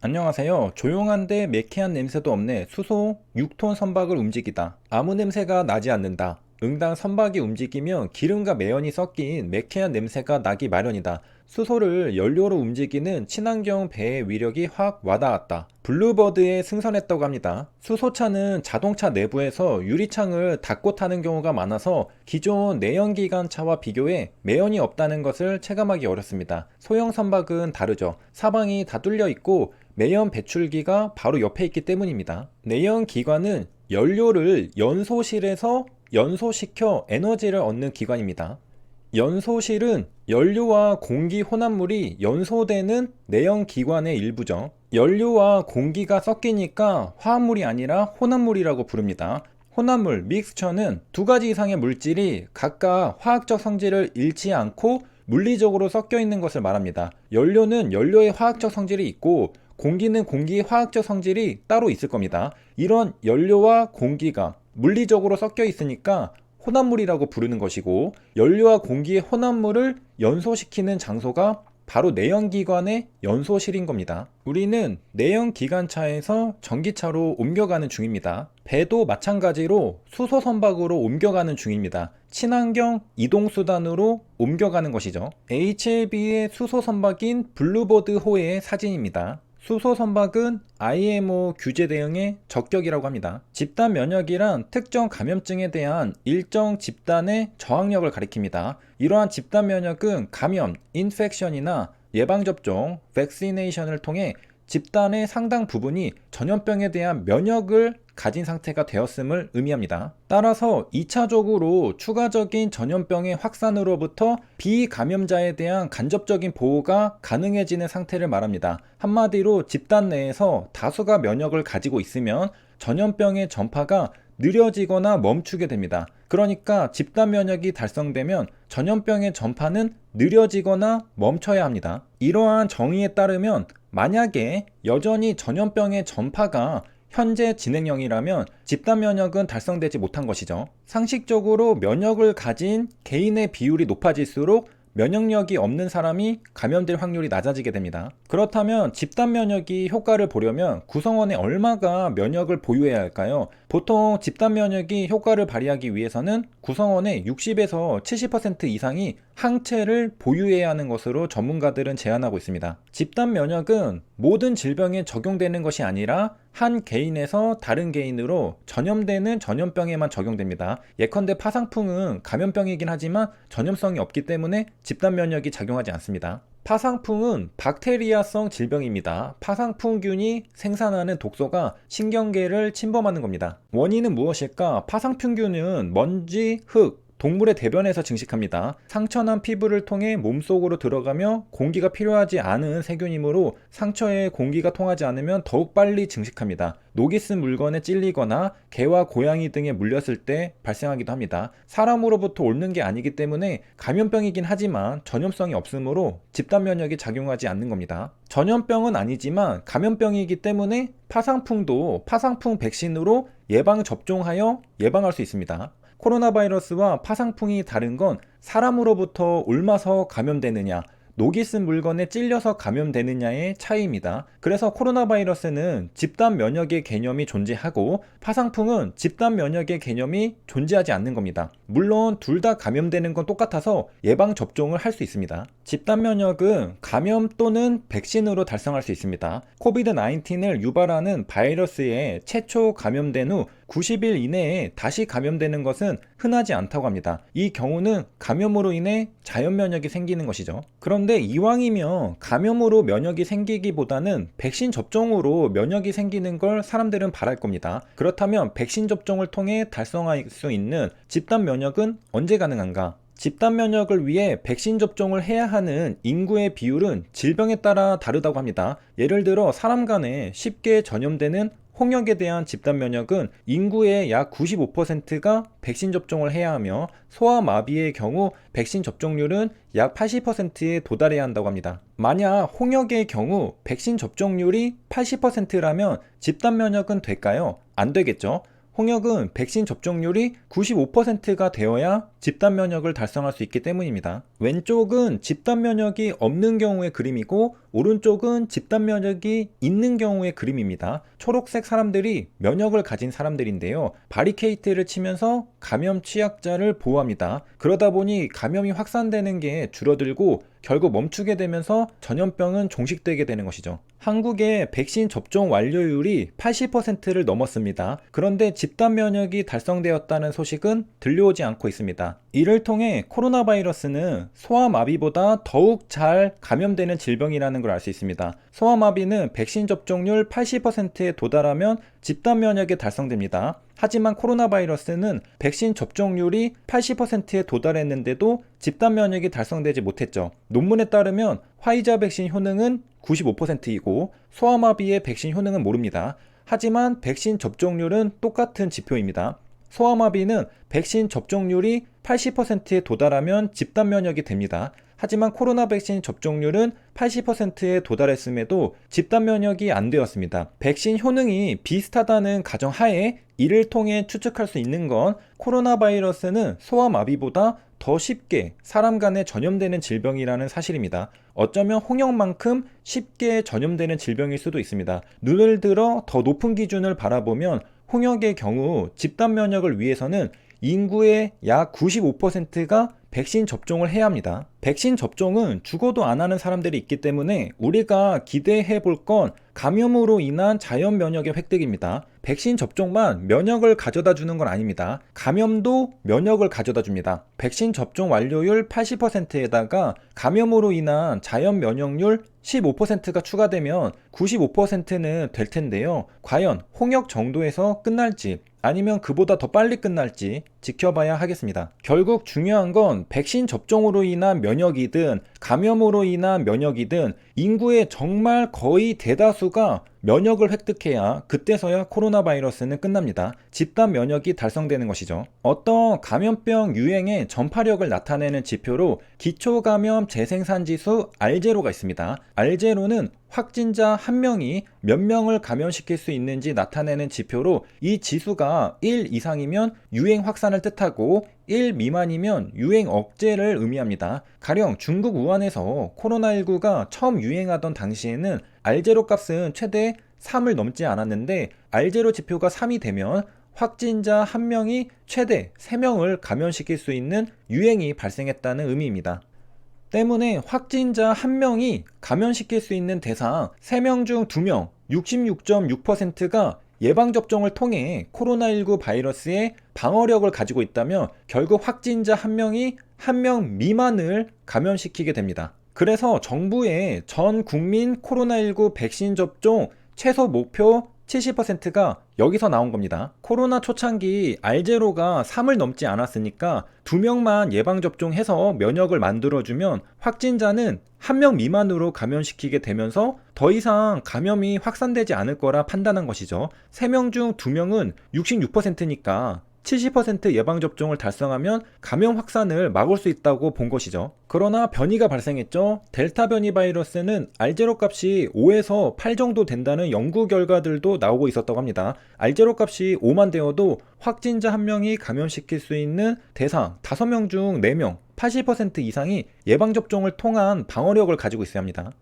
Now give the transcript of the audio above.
안녕하세요. 조용한데 매캐한 냄새도 없네. 수소 6톤 선박을 움직이다. 아무 냄새가 나지 않는다. 응당 선박이 움직이면 기름과 매연이 섞인 매캐한 냄새가 나기 마련이다. 수소를 연료로 움직이는 친환경 배의 위력이 확 와닿았다. 블루버드에 승선했다고 합니다. 수소차는 자동차 내부에서 유리창을 닫고 타는 경우가 많아서 기존 내연기관차와 비교해 매연이 없다는 것을 체감하기 어렵습니다. 소형 선박은 다르죠. 사방이 다 뚫려 있고 매연 배출기가 바로 옆에 있기 때문입니다. 내연기관은 연료를 연소실에서 연소시켜 에너지를 얻는 기관입니다. 연소실은 연료와 공기 혼합물이 연소되는 내연기관의 일부죠. 연료와 공기가 섞이니까 화합물이 아니라 혼합물이라고 부릅니다. 혼합물, 믹스처는 두 가지 이상의 물질이 각각 화학적 성질을 잃지 않고 물리적으로 섞여 있는 것을 말합니다. 연료는 연료의 화학적 성질이 있고 공기는 공기의 화학적 성질이 따로 있을 겁니다. 이런 연료와 공기가 물리적으로 섞여 있으니까 혼합물이라고 부르는 것이고, 연료와 공기의 혼합물을 연소시키는 장소가 바로 내연기관의 연소실인 겁니다. 우리는 내연기관차에서 전기차로 옮겨가는 중입니다. 배도 마찬가지로 수소선박으로 옮겨가는 중입니다. 친환경 이동수단으로 옮겨가는 것이죠. HLB의 수소선박인 블루버드호의 사진입니다. 수소선박은 IMO 규제 대응의 적격이라고 합니다. 집단 면역이란 특정 감염증에 대한 일정 집단의 저항력을 가리킵니다. 이러한 집단 면역은 감염, 인펙션이나 예방접종, vacination을 통해 집단의 상당 부분이 전염병에 대한 면역을 가진 상태가 되었음을 의미합니다. 따라서 2차적으로 추가적인 전염병의 확산으로부터 비감염자에 대한 간접적인 보호가 가능해지는 상태를 말합니다. 한마디로 집단 내에서 다수가 면역을 가지고 있으면 전염병의 전파가 느려지거나 멈추게 됩니다. 그러니까 집단 면역이 달성되면 전염병의 전파는 느려지거나 멈춰야 합니다. 이러한 정의에 따르면 만약에 여전히 전염병의 전파가 현재 진행형이라면 집단 면역은 달성되지 못한 것이죠. 상식적으로 면역을 가진 개인의 비율이 높아질수록 면역력이 없는 사람이 감염될 확률이 낮아지게 됩니다. 그렇다면 집단 면역이 효과를 보려면 구성원에 얼마가 면역을 보유해야 할까요? 보통 집단 면역이 효과를 발휘하기 위해서는 구성원의 60에서 70% 이상이 항체를 보유해야 하는 것으로 전문가들은 제안하고 있습니다. 집단 면역은 모든 질병에 적용되는 것이 아니라 한 개인에서 다른 개인으로 전염되는 전염병에만 적용됩니다. 예컨대 파상풍은 감염병이긴 하지만 전염성이 없기 때문에 집단 면역이 작용하지 않습니다. 파상풍은 박테리아성 질병입니다. 파상풍균이 생산하는 독소가 신경계를 침범하는 겁니다. 원인은 무엇일까? 파상풍균은 먼지, 흙, 동물의 대변에서 증식합니다. 상처난 피부를 통해 몸속으로 들어가며 공기가 필요하지 않은 세균이므로 상처에 공기가 통하지 않으면 더욱 빨리 증식합니다. 녹이 쓴 물건에 찔리거나 개와 고양이 등에 물렸을 때 발생하기도 합니다. 사람으로부터 옮는 게 아니기 때문에 감염병이긴 하지만 전염성이 없으므로 집단 면역이 작용하지 않는 겁니다. 전염병은 아니지만 감염병이기 때문에 파상풍도 파상풍 백신으로 예방 접종하여 예방할 수 있습니다. 코로나 바이러스와 파상풍이 다른 건 사람으로부터 옮아서 감염되느냐, 녹이 쓴 물건에 찔려서 감염되느냐의 차이입니다. 그래서 코로나 바이러스는 집단 면역의 개념이 존재하고 파상풍은 집단 면역의 개념이 존재하지 않는 겁니다. 물론 둘 다 감염되는 건 똑같아서 예방 접종을 할 수 있습니다. 집단 면역은 감염 또는 백신으로 달성할 수 있습니다. 코비드 19을 유발하는 바이러스에 최초 감염된 후 90일 이내에 다시 감염되는 것은 흔하지 않다고 합니다. 이 경우는 감염으로 인해 자연 면역이 생기는 것이죠. 그런데 이왕이면 감염으로 면역이 생기기보다는 백신 접종으로 면역이 생기는 걸 사람들은 바랄 겁니다. 그렇다면 백신 접종을 통해 달성할 수 있는 집단 면역은 언제 가능한가? 집단 면역을 위해 백신 접종을 해야 하는 인구의 비율은 질병에 따라 다르다고 합니다. 예를 들어 사람 간에 쉽게 전염되는 홍역에 대한 집단 면역은 인구의 약 95%가 백신 접종을 해야 하며 소아마비의 경우 백신 접종률은 약 80%에 도달해야 한다고 합니다. 만약 홍역의 경우 백신 접종률이 80%라면 집단 면역은 될까요? 안 되겠죠. 홍역은 백신 접종률이 95%가 되어야 집단 면역을 달성할 수 있기 때문입니다. 왼쪽은 집단 면역이 없는 경우의 그림이고 오른쪽은 집단 면역이 있는 경우의 그림입니다. 초록색 사람들이 면역을 가진 사람들인데요. 바리케이트를 치면서 감염 취약자를 보호합니다. 그러다 보니 감염이 확산되는 게 줄어들고 결국 멈추게 되면서 전염병은 종식되게 되는 것이죠. 한국의 백신 접종 완료율이 80%를 넘었습니다. 그런데 집단 면역이 달성되었다는 소식은 들려오지 않고 있습니다. 이를 통해 코로나 바이러스는 소아마비보다 더욱 잘 감염되는 질병이라는 걸 알 수 있습니다. 소아마비는 백신 접종률 80%에 도달하면 집단 면역이 달성됩니다. 하지만 코로나 바이러스는 백신 접종률이 80%에 도달했는데도 집단 면역이 달성되지 못했죠. 논문에 따르면 화이자 백신 효능은 95%이고 소아마비의 백신 효능은 모릅니다. 하지만 백신 접종률은 똑같은 지표입니다. 소아마비는 백신 접종률이 80%에 도달하면 집단 면역이 됩니다. 하지만 코로나 백신 접종률은 80%에 도달했음에도 집단 면역이 안 되었습니다. 백신 효능이 비슷하다는 가정하에 이를 통해 추측할 수 있는 건 코로나 바이러스는 소아마비보다 더 쉽게 사람 간에 전염되는 질병이라는 사실입니다. 어쩌면 홍역만큼 쉽게 전염되는 질병일 수도 있습니다. 눈을 들어 더 높은 기준을 바라보면 홍역의 경우 집단 면역을 위해서는 인구의 약 95%가 백신 접종을 해야 합니다. 백신 접종은 죽어도 안 하는 사람들이 있기 때문에 우리가 기대해 볼 건 감염으로 인한 자연 면역의 획득입니다. 백신 접종만 면역을 가져다 주는 건 아닙니다. 감염도 면역을 가져다 줍니다. 백신 접종 완료율 80%에다가 감염으로 인한 자연 면역률 15%가 추가되면 95%는 될 텐데요. 과연 홍역 정도에서 끝날지 아니면 그보다 더 빨리 끝날지 지켜봐야 하겠습니다. 결국 중요한 건 백신 접종으로 인한 면역이든 감염으로 인한 면역이든 인구의 정말 거의 대다수가 면역을 획득해야 그때서야 코로나 바이러스는 끝납니다. 집단 면역이 달성되는 것이죠. 어떤 감염병 유행의 전파력을 나타내는 지표로 기초감염 재생산지수 R0가 있습니다. R0는 확진자 한 명이 몇 명을 감염시킬 수 있는지 나타내는 지표로 이 지수가 1 이상이면 유행 확산을 뜻하고 1 미만이면 유행 억제를 의미합니다. 가령 중국 우한에서 코로나19가 처음 유행하던 당시에는 R0 값은 최대 3을 넘지 않았는데 R0 지표가 3이 되면 확진자 한 명이 최대 3명을 감염시킬 수 있는 유행이 발생했다는 의미입니다. 때문에 확진자 한 명이 감염시킬 수 있는 대상 3명 중 2명, 66.6%가 예방접종을 통해 코로나19 바이러스의 방어력을 가지고 있다면 결국 확진자 한 명이 한 명 미만을 감염시키게 됩니다. 그래서 정부의 전 국민 코로나19 백신 접종 최소 목표 70%가 여기서 나온 겁니다. 코로나 초창기 R0가 3을 넘지 않았으니까 2명만 예방접종해서 면역을 만들어주면 확진자는 1명 미만으로 감염시키게 되면서 더 이상 감염이 확산되지 않을 거라 판단한 것이죠. 3명 중 2명은 66%니까 70% 예방접종을 달성하면 감염 확산을 막을 수 있다고 본 것이죠. 그러나 변이가 발생했죠. 델타 변이 바이러스는 R0 값이 5에서 8 정도 된다는 연구 결과들도 나오고 있었다고 합니다. R0 값이 5만 되어도 확진자 한 명이 감염시킬 수 있는 대상 5명 중 4명, 80% 이상이 예방접종을 통한 방어력을 가지고 있어야 합니다.